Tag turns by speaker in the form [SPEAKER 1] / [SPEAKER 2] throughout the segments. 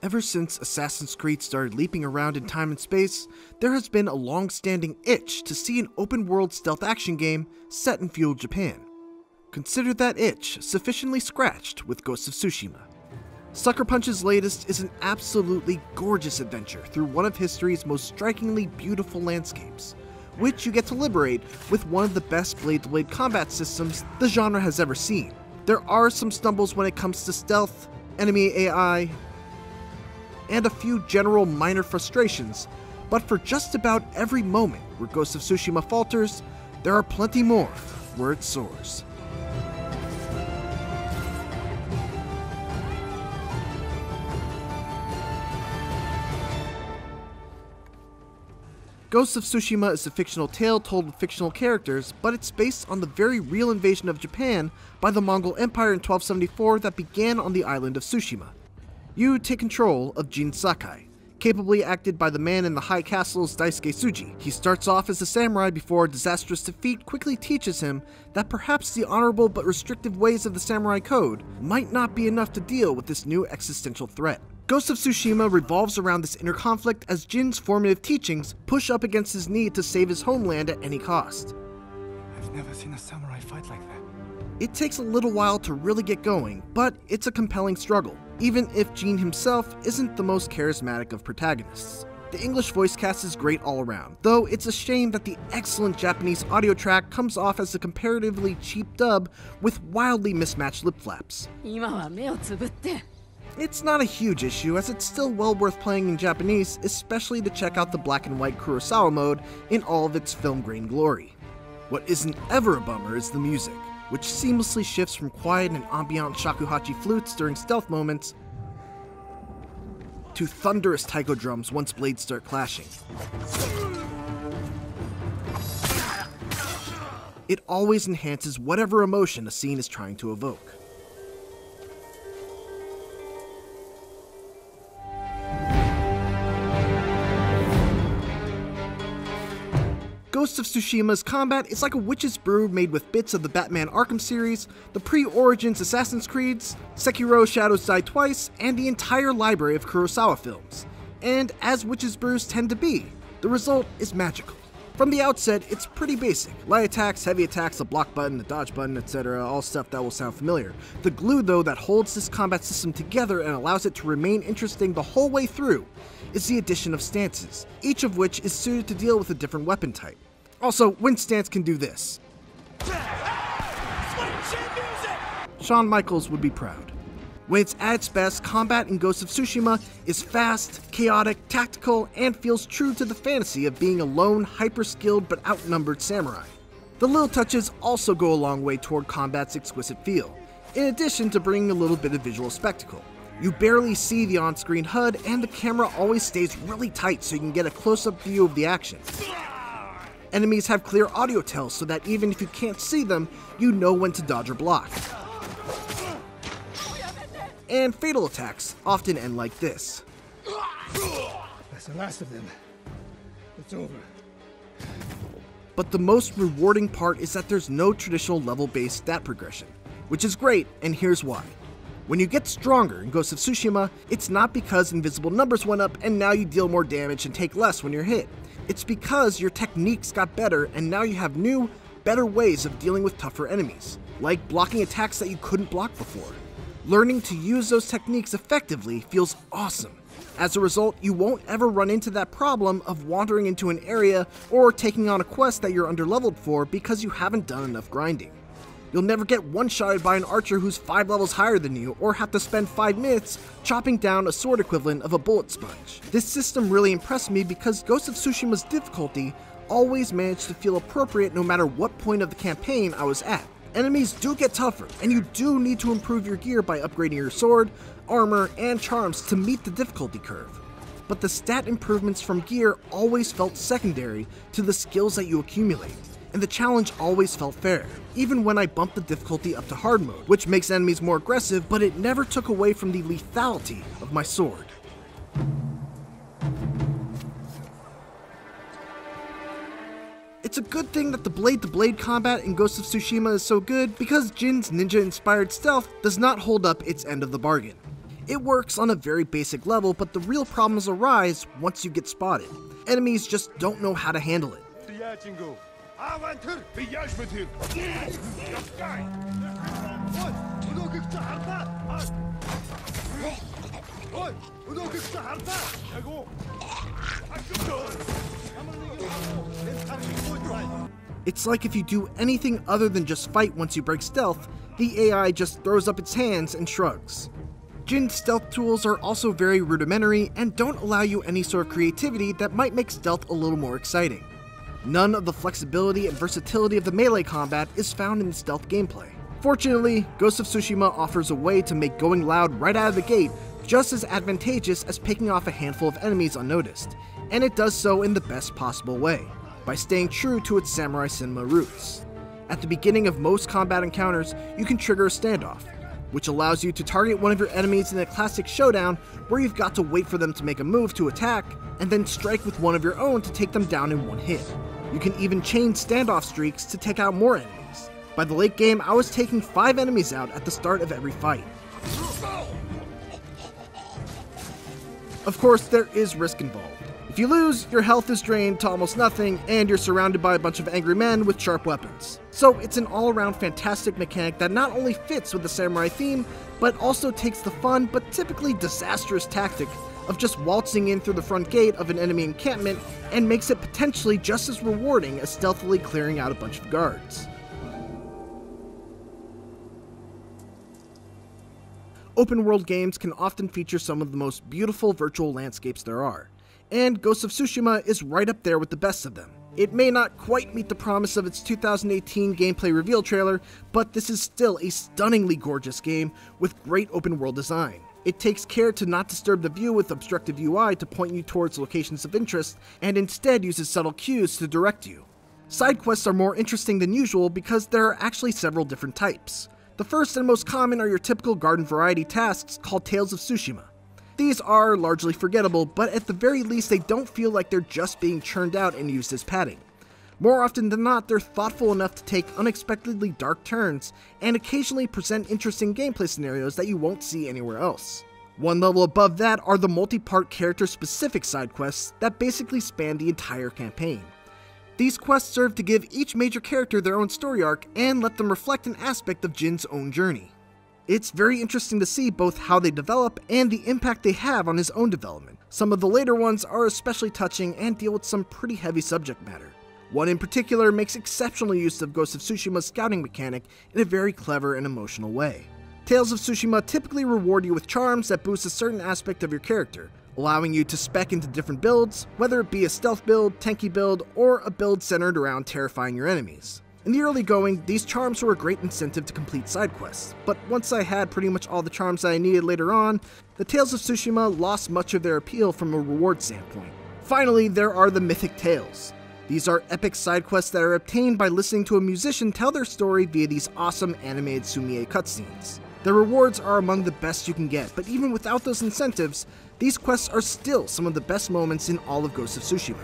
[SPEAKER 1] Ever since Assassin's Creed started leaping around in time and space, there has been a long-standing itch to see an open-world stealth action game set in feudal Japan. Consider that itch sufficiently scratched with Ghost of Tsushima. Sucker Punch's latest is an absolutely gorgeous adventure through one of history's most strikingly beautiful landscapes, which you get to liberate with one of the best blade-to-blade combat systems the genre has ever seen. There are some stumbles when it comes to stealth, enemy AI, and a few general minor frustrations, but for just about every moment where Ghost of Tsushima falters, there are plenty more where it soars. Ghost of Tsushima is a fictional tale told with fictional characters, but it's based on the very real invasion of Japan by the Mongol Empire in 1274 that began on the island of Tsushima. You take control of Jin Sakai, capably acted by the man in the high castle's Daisuke Tsuji. He starts off as a samurai before a disastrous defeat quickly teaches him that perhaps the honorable but restrictive ways of the samurai code might not be enough to deal with this new existential threat. Ghost of Tsushima revolves around this inner conflict as Jin's formative teachings push up against his need to save his homeland at any cost.
[SPEAKER 2] I've never seen a samurai fight like that.
[SPEAKER 1] It takes a little while to really get going, but it's a compelling struggle, even if Jin himself isn't the most charismatic of protagonists. The English voice cast is great all around, though it's a shame that the excellent Japanese audio track comes off as a comparatively cheap dub with wildly mismatched lip flaps. It's not a huge issue, as it's still well worth playing in Japanese, especially to check out the black and white Kurosawa mode in all of its film grain glory. What isn't ever a bummer is the music, which seamlessly shifts from quiet and ambient shakuhachi flutes during stealth moments to thunderous taiko drums once blades start clashing. It always enhances whatever emotion a scene is trying to evoke. Ghost of Tsushima's combat is like a witch's brew made with bits of the Batman Arkham series, the pre-Origins Assassin's Creeds, Sekiro Shadows Die Twice, and the entire library of Kurosawa films. And as witch's brews tend to be, the result is magical. From the outset, it's pretty basic. Light attacks, heavy attacks, a block button, a dodge button, etc., all stuff that will sound familiar. The glue, though, that holds this combat system together and allows it to remain interesting the whole way through is the addition of stances, each of which is suited to deal with a different weapon type. Also, when stance can do this. Shawn Michaels would be proud. When it's at its best, combat in Ghost of Tsushima is fast, chaotic, tactical, and feels true to the fantasy of being a lone, hyper-skilled but outnumbered samurai. The little touches also go a long way toward combat's exquisite feel, in addition to bringing a little bit of visual spectacle. You barely see the on-screen HUD, and the camera always stays really tight so you can get a close-up view of the action. Enemies have clear audio tells so that even if you can't see them, you know when to dodge or block. And fatal attacks often end like this.
[SPEAKER 2] That's the last of them. It's over.
[SPEAKER 1] But the most rewarding part is that there's no traditional level-based stat progression, which is great, and here's why. When you get stronger in Ghost of Tsushima, it's not because invisible numbers went up and now you deal more damage and take less when you're hit. It's because your techniques got better and now you have new, better ways of dealing with tougher enemies, like blocking attacks that you couldn't block before. Learning to use those techniques effectively feels awesome. As a result, you won't ever run into that problem of wandering into an area or taking on a quest that you're underleveled for because you haven't done enough grinding. You'll never get one-shotted by an archer who's 5 levels higher than you, or have to spend 5 minutes chopping down a sword equivalent of a bullet sponge. This system really impressed me because Ghost of Tsushima's difficulty always managed to feel appropriate no matter what point of the campaign I was at. Enemies do get tougher, and you do need to improve your gear by upgrading your sword, armor, and charms to meet the difficulty curve. But the stat improvements from gear always felt secondary to the skills that you accumulate, and the challenge always felt fair, even when I bumped the difficulty up to hard mode, which makes enemies more aggressive, but it never took away from the lethality of my sword. It's a good thing that the blade-to-blade combat in Ghost of Tsushima is so good because Jin's ninja-inspired stealth does not hold up its end of the bargain. It works on a very basic level, but the real problems arise once you get spotted. Enemies just don't know how to handle it. It's like if you do anything other than just fight once you break stealth, the AI just throws up its hands and shrugs. Jin's stealth tools are also very rudimentary and don't allow you any sort of creativity that might make stealth a little more exciting. None of the flexibility and versatility of the melee combat is found in the stealth gameplay. Fortunately, Ghost of Tsushima offers a way to make going loud right out of the gate just as advantageous as picking off a handful of enemies unnoticed, and it does so in the best possible way, by staying true to its samurai cinema roots. At the beginning of most combat encounters, you can trigger a standoff, which allows you to target one of your enemies in a classic showdown where you've got to wait for them to make a move to attack, and then strike with one of your own to take them down in one hit. You can even chain standoff streaks to take out more enemies. By the late game, I was taking 5 enemies out at the start of every fight. Of course, there is risk involved. If you lose, your health is drained to almost nothing, and you're surrounded by a bunch of angry men with sharp weapons. So it's an all-around fantastic mechanic that not only fits with the samurai theme, but also takes the fun but typically disastrous tactic of just waltzing in through the front gate of an enemy encampment and makes it potentially just as rewarding as stealthily clearing out a bunch of guards. Open-world games can often feature some of the most beautiful virtual landscapes there are, and Ghost of Tsushima is right up there with the best of them. It may not quite meet the promise of its 2018 gameplay reveal trailer, but this is still a stunningly gorgeous game with great open-world design. It takes care to not disturb the view with obstructive UI to point you towards locations of interest, and instead uses subtle cues to direct you. Side quests are more interesting than usual because there are actually several different types. The first and most common are your typical garden variety tasks called Tales of Tsushima. These are largely forgettable, but at the very least they don't feel like they're just being churned out and used as padding. More often than not, they're thoughtful enough to take unexpectedly dark turns and occasionally present interesting gameplay scenarios that you won't see anywhere else. One level above that are the multi-part character-specific side quests that basically span the entire campaign. These quests serve to give each major character their own story arc and let them reflect an aspect of Jin's own journey. It's very interesting to see both how they develop and the impact they have on his own development. Some of the later ones are especially touching and deal with some pretty heavy subject matter. One in particular makes exceptional use of Ghost of Tsushima's scouting mechanic in a very clever and emotional way. Tales of Tsushima typically reward you with charms that boost a certain aspect of your character, allowing you to spec into different builds, whether it be a stealth build, tanky build, or a build centered around terrifying your enemies. In the early going, these charms were a great incentive to complete side quests, but once I had pretty much all the charms that I needed later on, the Tales of Tsushima lost much of their appeal from a reward standpoint. Finally, there are the Mythic Tales. These are epic side quests that are obtained by listening to a musician tell their story via these awesome animated Sumie cutscenes. The rewards are among the best you can get, but even without those incentives, these quests are still some of the best moments in all of Ghost of Tsushima.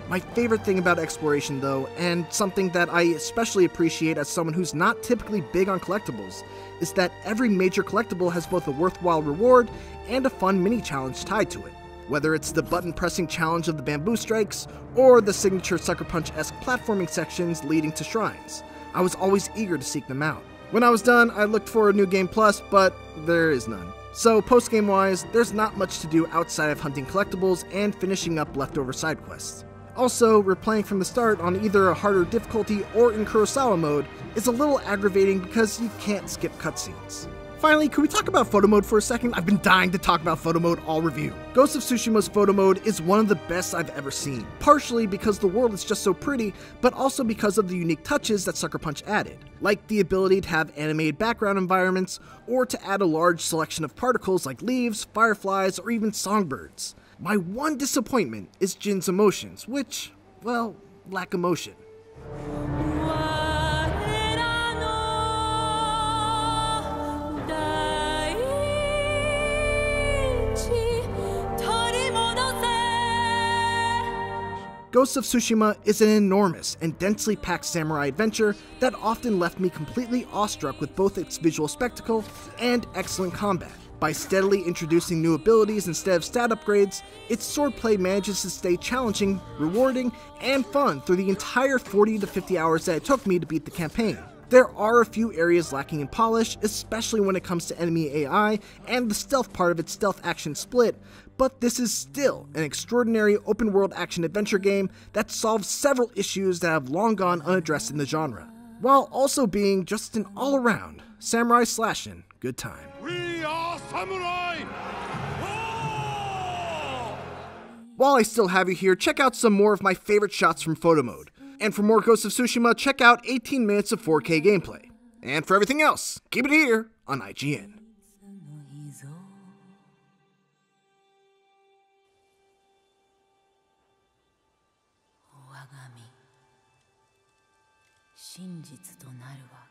[SPEAKER 1] My favorite thing about exploration though, and something that I especially appreciate as someone who's not typically big on collectibles, is that every major collectible has both a worthwhile reward and a fun mini-challenge tied to it. Whether it's the button-pressing challenge of the bamboo strikes, or the signature Sucker Punch-esque platforming sections leading to shrines, I was always eager to seek them out. When I was done, I looked for a New Game Plus, but there is none. So post-game wise, there's not much to do outside of hunting collectibles and finishing up leftover side quests. Also, replaying from the start on either a harder difficulty or in Kurosawa mode is a little aggravating because you can't skip cutscenes. Finally, can we talk about photo mode for a second? I've been dying to talk about photo mode all review. Ghost of Tsushima's photo mode is one of the best I've ever seen, partially because the world is just so pretty, but also because of the unique touches that Sucker Punch added, like the ability to have animated background environments, or to add a large selection of particles like leaves, fireflies, or even songbirds. My one disappointment is Jin's emotions, which, well, lack emotion. Ghost of Tsushima is an enormous and densely packed samurai adventure that often left me completely awestruck with both its visual spectacle and excellent combat. By steadily introducing new abilities instead of stat upgrades, its swordplay manages to stay challenging, rewarding, and fun through the entire 40 to 50 hours that it took me to beat the campaign. There are a few areas lacking in polish, especially when it comes to enemy AI and the stealth part of its stealth action split, but this is still an extraordinary open-world action-adventure game that solves several issues that have long gone unaddressed in the genre, while also being just an all-around samurai slashin' good time.
[SPEAKER 2] We are samurai!
[SPEAKER 1] While I still have you here, check out some more of my favorite shots from photo mode. And for more Ghost of Tsushima, check out 18 minutes of 4K gameplay. And for everything else, keep it here on IGN.
[SPEAKER 3] 真実となるわ。